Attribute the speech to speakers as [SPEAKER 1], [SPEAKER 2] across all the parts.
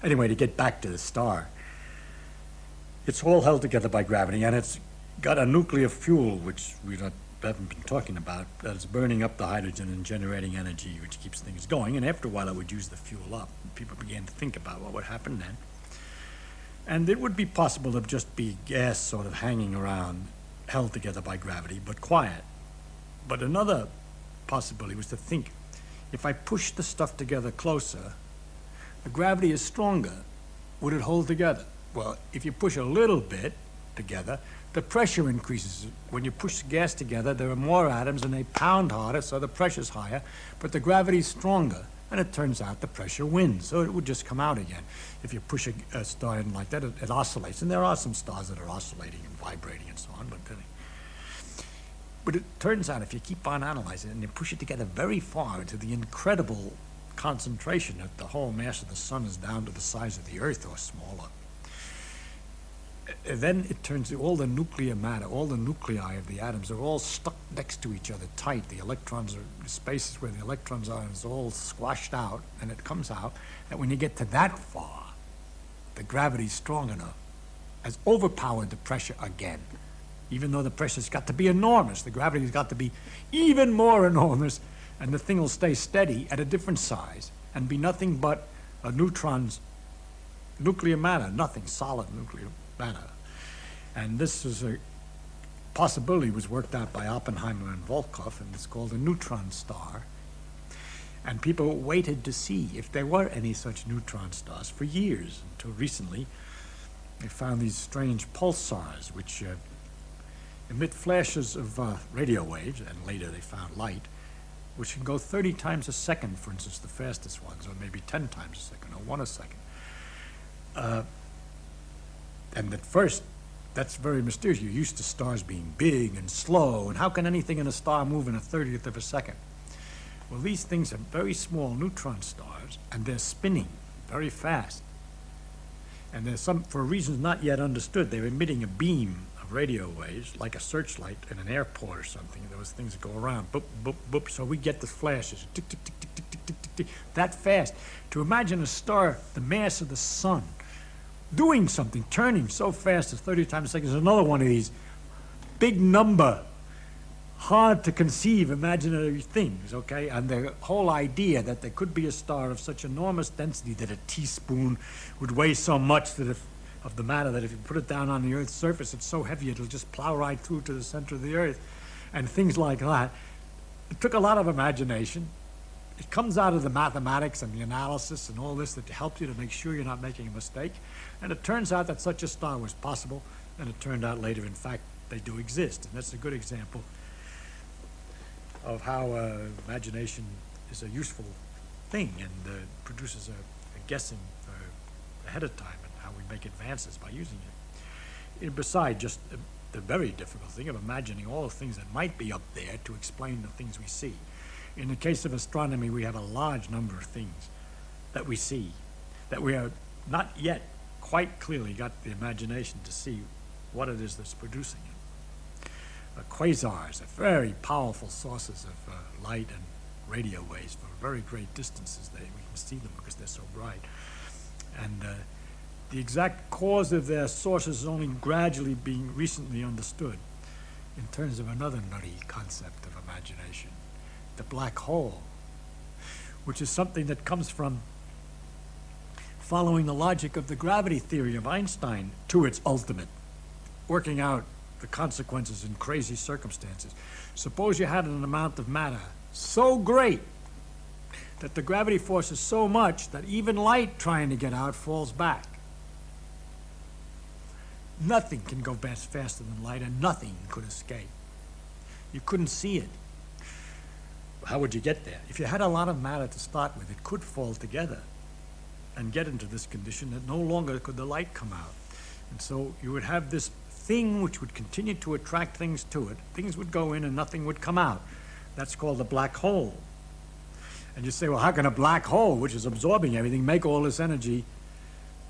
[SPEAKER 1] Anyway, to get back to the star, it's all held together by gravity, and it's got a nuclear fuel, which haven't been talking about, that is burning up the hydrogen and generating energy, which keeps things going. And after a while, it would use the fuel up. People began to think about what would happen then. And it would be possible to just be gas sort of hanging around, held together by gravity, but quiet. But another possibility was to think, if I push the stuff together closer, the gravity is stronger. Would it hold together? Well, if you push a little bit together, the pressure increases. When you push gas together, there are more atoms and they pound harder, so the pressure's higher, but the gravity's stronger. And it turns out the pressure wins, so it would just come out again. If you push a star in like that, it oscillates. And there are some stars that are oscillating and vibrating and so on, but it turns out if you keep on analyzing it and you push it together very far to the incredible concentration that the whole mass of the sun is down to the size of the Earth or smaller, then it turns out all the nuclear matter, all the nuclei of the atoms are all stuck next to each other tight. The electrons are, spaces where the electrons are, is all squashed out, and it comes out that when you get to that far, the gravity's strong enough, has overpowered the pressure again. Even though the pressure's got to be enormous, the gravity's got to be even more enormous, and the thing will stay steady at a different size and be nothing but a neutron's nuclear matter, nothing solid nuclear matter. And this is a possibility was worked out by Oppenheimer and Volkoff, and it's called a neutron star. And people waited to see if there were any such neutron stars for years, until recently they found these strange pulsars which emit flashes of radio waves, and later they found light, which can go 30 times a second, for instance, the fastest ones, or maybe 10 times a second, or 1 a second. And at first, that's very mysterious. You're used to stars being big and slow, and how can anything in a star move in a 30th of a second? Well, these things are very small neutron stars, and they're spinning very fast. And there's some, for reasons not yet understood, they're emitting a beam of radio waves, like a searchlight in an airport or something. Those things that go around, boop, boop, boop, so we get the flashes, tick, tick, tick, tick, tick, tick, tick, tick, tick, that fast. To imagine a star the mass of the sun doing something, turning so fast as 30 times a second is another one of these big number, hard to conceive imaginary things, okay? And the whole idea that there could be a star of such enormous density that a teaspoon would weigh so much that of the matter that if you put it down on the Earth's surface, it's so heavy it'll just plow right through to the center of the Earth, and things like that. It took a lot of imagination. It comes out of the mathematics and the analysis and all this that helps you to make sure you're not making a mistake. And it turns out that such a star was possible, and it turned out later, in fact, they do exist. And that's a good example of how imagination is a useful thing and produces a guessing ahead of time and how we make advances by using it. And besides just the very difficult thing of imagining all the things that might be up there to explain the things we see. In the case of astronomy, we have a large number of things that we see that we have not yet quite clearly got the imagination to see what it is that's producing it. Quasars are very powerful sources of light and radio waves for very great distances. We can see them because they're so bright. And the exact cause of their sources is only gradually being recently understood in terms of another nutty concept of imagination, the black hole, which is something that comes from following the logic of the gravity theory of Einstein to its ultimate, working out the consequences in crazy circumstances. Suppose you had an amount of matter so great that the gravity force is so much that even light trying to get out falls back. Nothing can go faster than light, and nothing could escape. You couldn't see it. How would you get there? If you had a lot of matter to start with, it could fall together and get into this condition that no longer could the light come out. And so you would have this thing which would continue to attract things to it. Things would go in and nothing would come out. That's called a black hole. And you say, well, how can a black hole, which is absorbing everything, make all this energy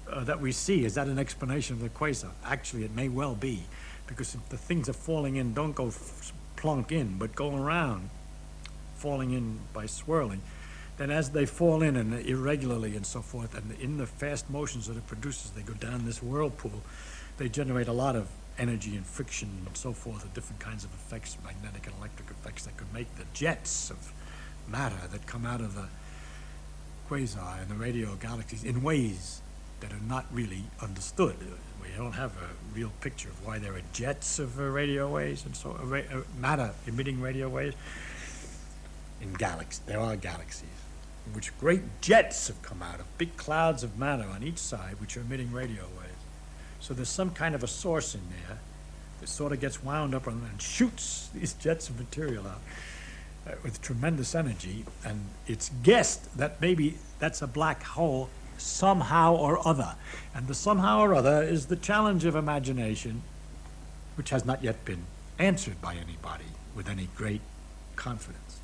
[SPEAKER 1] that we see? Is that an explanation of the quasar? Actually, it may well be, because if the things are falling in don't go plunk in, but go around, falling in by swirling, then as they fall in and irregularly and so forth, and in the fast motions that it produces, they go down this whirlpool, they generate a lot of energy and friction and so forth, and different kinds of effects, magnetic and electric effects, that could make the jets of matter that come out of the quasar and the radio galaxies in ways that are not really understood. We don't have a real picture of why there are jets of radio waves and so matter emitting radio waves in galaxies. There are galaxies in which great jets have come out of big clouds of matter on each side, which are emitting radio waves. So there's some kind of a source in there that sort of gets wound up and shoots these jets of material out with tremendous energy, and it's guessed that maybe that's a black hole somehow or other. And the somehow or other is the challenge of imagination, which has not yet been answered by anybody with any great confidence.